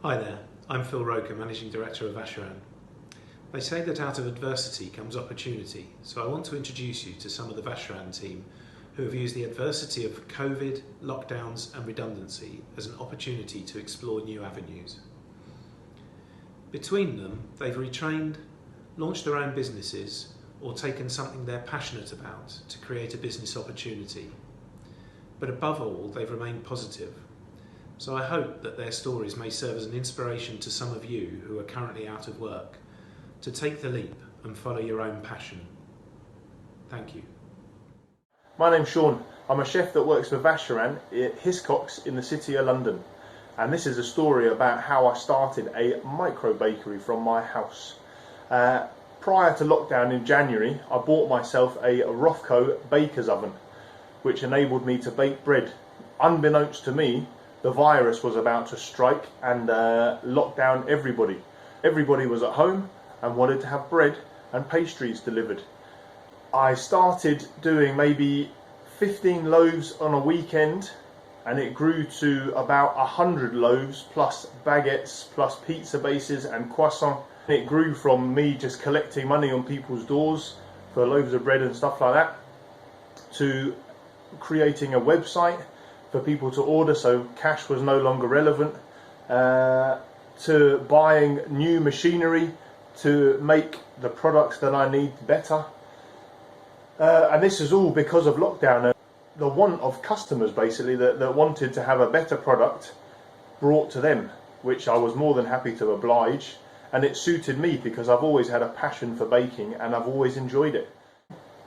Hi there, I'm Phil Roker, Managing Director of Vacherin. They say that out of adversity comes opportunity, so I want to introduce you to some of the Vacherin team who have used the adversity of COVID, lockdowns and redundancy as an opportunity to explore new avenues. Between them, they've retrained, launched their own businesses or taken something they're passionate about to create a business opportunity. But above all, they've remained positive. So I hope that their stories may serve as an inspiration to some of you who are currently out of work to take the leap and follow your own passion. Thank you. My name's Sean. I'm a chef that works for Vacherin at Hiscox in the City of London. And this is a story about how I started a micro bakery from my house. Prior to lockdown in January, I bought myself a Roker baker's oven, which enabled me to bake bread. Unbeknownst to me, the virus was about to strike and lock down everybody. Everybody was at home and wanted to have bread and pastries delivered. I started doing maybe 15 loaves on a weekend, and it grew to about 100 loaves plus baguettes plus pizza bases and croissants. It grew from me just collecting money on people's doors for loaves of bread and stuff like that to creating a website for people to order, so cash was no longer relevant, to buying new machinery to make the products that I need better. And this is all because of lockdown. The want of customers basically that wanted to have a better product brought to them, which I was more than happy to oblige, and it suited me because I've always had a passion for baking and I've always enjoyed it.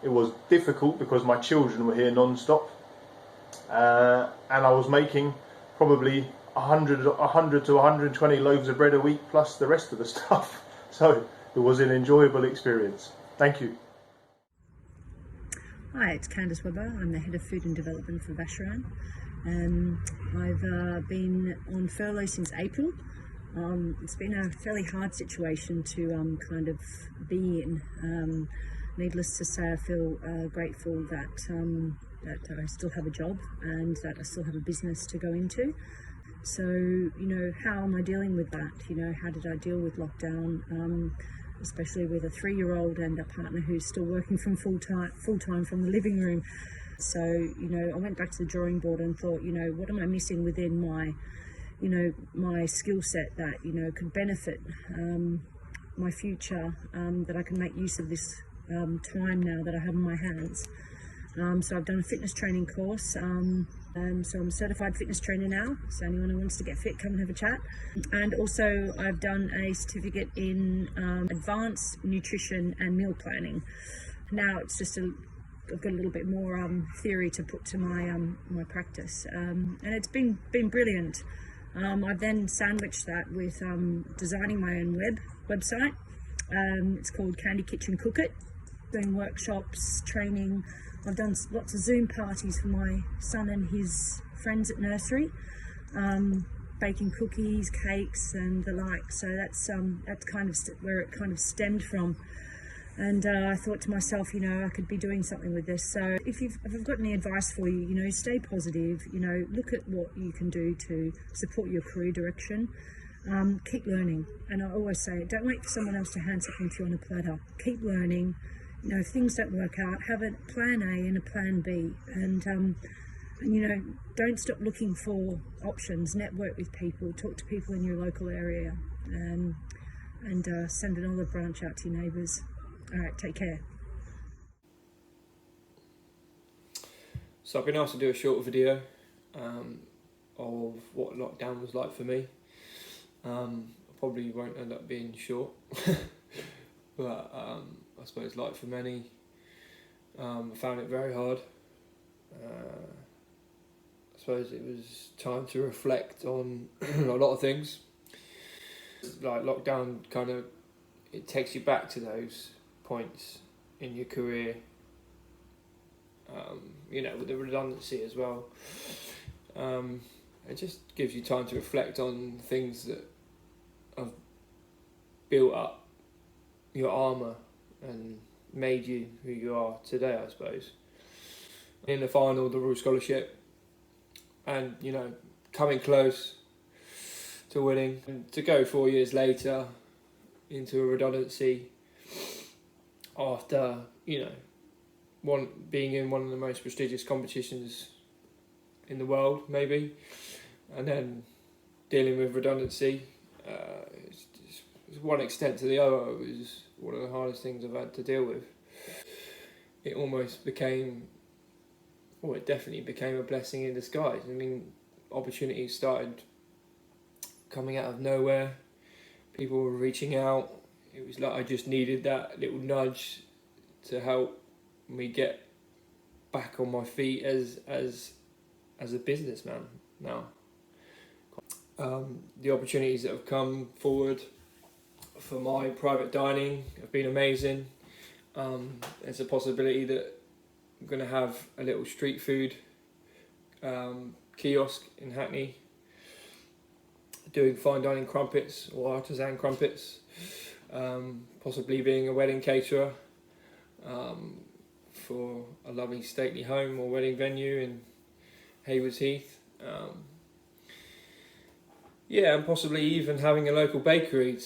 It was difficult because my children were here non-stop, and I was making probably 100 to 120 loaves of bread a week plus the rest of the stuff, so it was an enjoyable experience. Thank you. Hi, it's Candice. I'm the Head of Food and Development for Vacherin. I've been on furlough since April. It's been a fairly hard situation to kind of be in. Needless to say, I feel grateful that I still have a job and that I still have a business to go into. So, how am I dealing with that? How did I deal with lockdown? Especially with a 3-year-old and a partner who's still working from full time from the living room. So, I went back to the drawing board and thought, what am I missing within my, my skill set that, could benefit my future, that I can make use of this time now that I have in my hands. So I've done a fitness training course. So I'm a certified fitness trainer now, so anyone who wants to get fit, come and have a chat. And also I've done a certificate in advanced nutrition and meal planning. Now it's just I've got a little bit more theory to put to my practice, and it's been brilliant. I've then sandwiched that with designing my own website. It's called Cooke. Doing workshops, training. I've done lots of Zoom parties for my son and his friends at nursery, baking cookies, cakes, and the like. So that's kind of where it kind of stemmed from. And I thought to myself, I could be doing something with this. So if I've got any advice for you, stay positive. Look at what you can do to support your career direction. Keep learning, and I always say, don't wait for someone else to hand something to you on a platter. Keep learning. If things don't work out, have a plan A and a plan B, and don't stop looking for options. Network with people, talk to people in your local area, and send an olive branch out to your neighbours. All right, take care. So I've been asked to do a short video of what lockdown was like for me. Probably won't end up being short, but I suppose like for many, I found it very hard. I suppose it was time to reflect on a lot of things. Like lockdown it takes you back to those points in your career, with the redundancy as well. It just gives you time to reflect on things that have built up your armour and made you who you are today, I suppose. In the final, the Royal Scholarship, and coming close to winning. And to go 4 years later into a redundancy after, being in one of the most prestigious competitions in the world, maybe, and then dealing with redundancy, it's one extent to the other. It was one of the hardest things I've had to deal with. It definitely became a blessing in disguise. I mean, opportunities started coming out of nowhere. People were reaching out. It was like I just needed that little nudge to help me get back on my feet as a businessman now. The opportunities that have come forward for my private dining have been amazing. There's a possibility that I'm going to have a little street food kiosk in Hackney, doing fine dining crumpets or artisan crumpets, possibly being a wedding caterer for a lovely stately home or wedding venue in Haywards Heath. And possibly even having a local bakery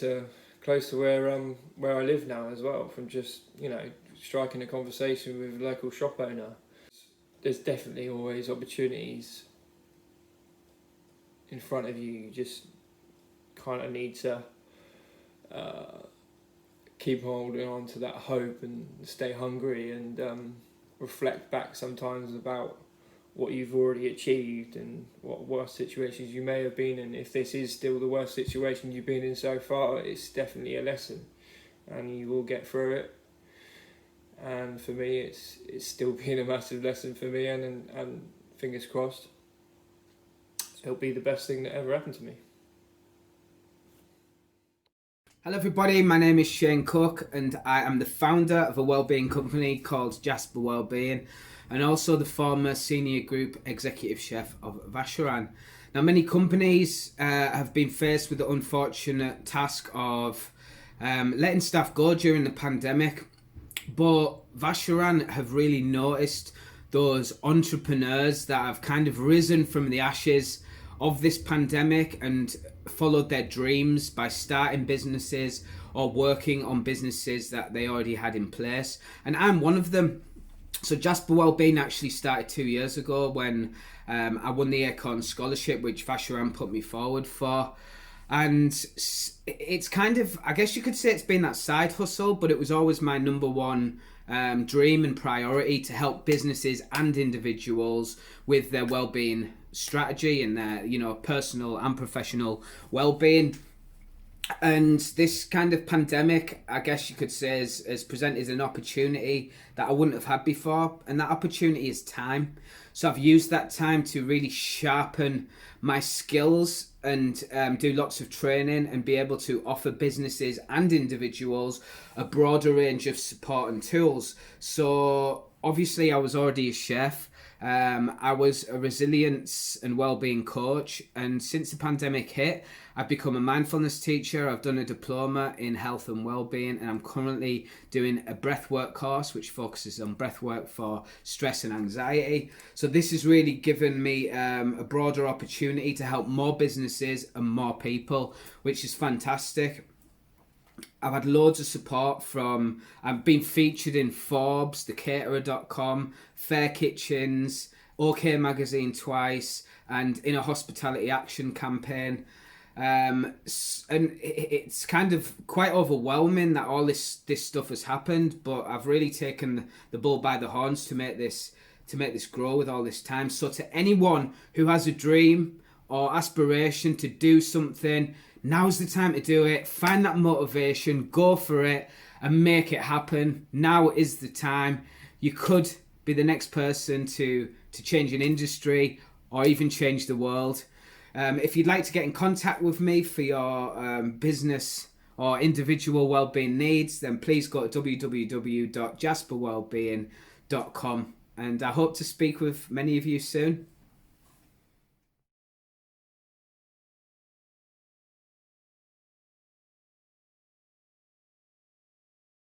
close to where I live now as well, from just, striking a conversation with a local shop owner. There's definitely always opportunities in front of you. You just kind of need to keep holding on to that hope and stay hungry and reflect back sometimes about what you've already achieved and what worst situations you may have been in. If this is still the worst situation you've been in so far, it's definitely a lesson and you will get through it. And for me, it's still been a massive lesson for me, and fingers crossed, it'll be the best thing that ever happened to me. Hello everybody, my name is Shane Cooke and I am the founder of a wellbeing company called Jasper Wellbeing, and also the former senior group executive chef of Vacherin. Now, many companies have been faced with the unfortunate task of letting staff go during the pandemic, but Vacherin have really noticed those entrepreneurs that have kind of risen from the ashes of this pandemic and followed their dreams by starting businesses or working on businesses that they already had in place. And I'm one of them. So Jasper Wellbeing actually started 2 years ago when I won the Acorn Scholarship, which Vacherin put me forward for. And it's kind of, I guess you could say it's been that side hustle, but it was always my number one dream and priority to help businesses and individuals with their wellbeing strategy and their, personal and professional wellbeing. And this kind of pandemic, I guess you could say, has presented an opportunity that I wouldn't have had before. And that opportunity is time. So I've used that time to really sharpen my skills and do lots of training and be able to offer businesses and individuals a broader range of support and tools. So obviously I was already a chef. I was a resilience and wellbeing coach, and since the pandemic hit, I've become a mindfulness teacher. I've done a diploma in health and wellbeing, and I'm currently doing a breathwork course which focuses on breathwork for stress and anxiety. So this has really given me a broader opportunity to help more businesses and more people, which is fantastic. I've had loads of support from, I've been featured in Forbes, thecaterer.com, Fair Kitchens, OK Magazine twice, and in a hospitality action campaign. And it's kind of quite overwhelming that all this stuff has happened, but I've really taken the bull by the horns to make this grow with all this time. So to anyone who has a dream or aspiration to do something, now's the time to do it. Find that motivation, go for it, and make it happen. Now is the time. You could be the next person to change an industry or even change the world. If you'd like to get in contact with me for your business or individual wellbeing needs, then please go to www.jasperwellbeing.com, and I hope to speak with many of you soon.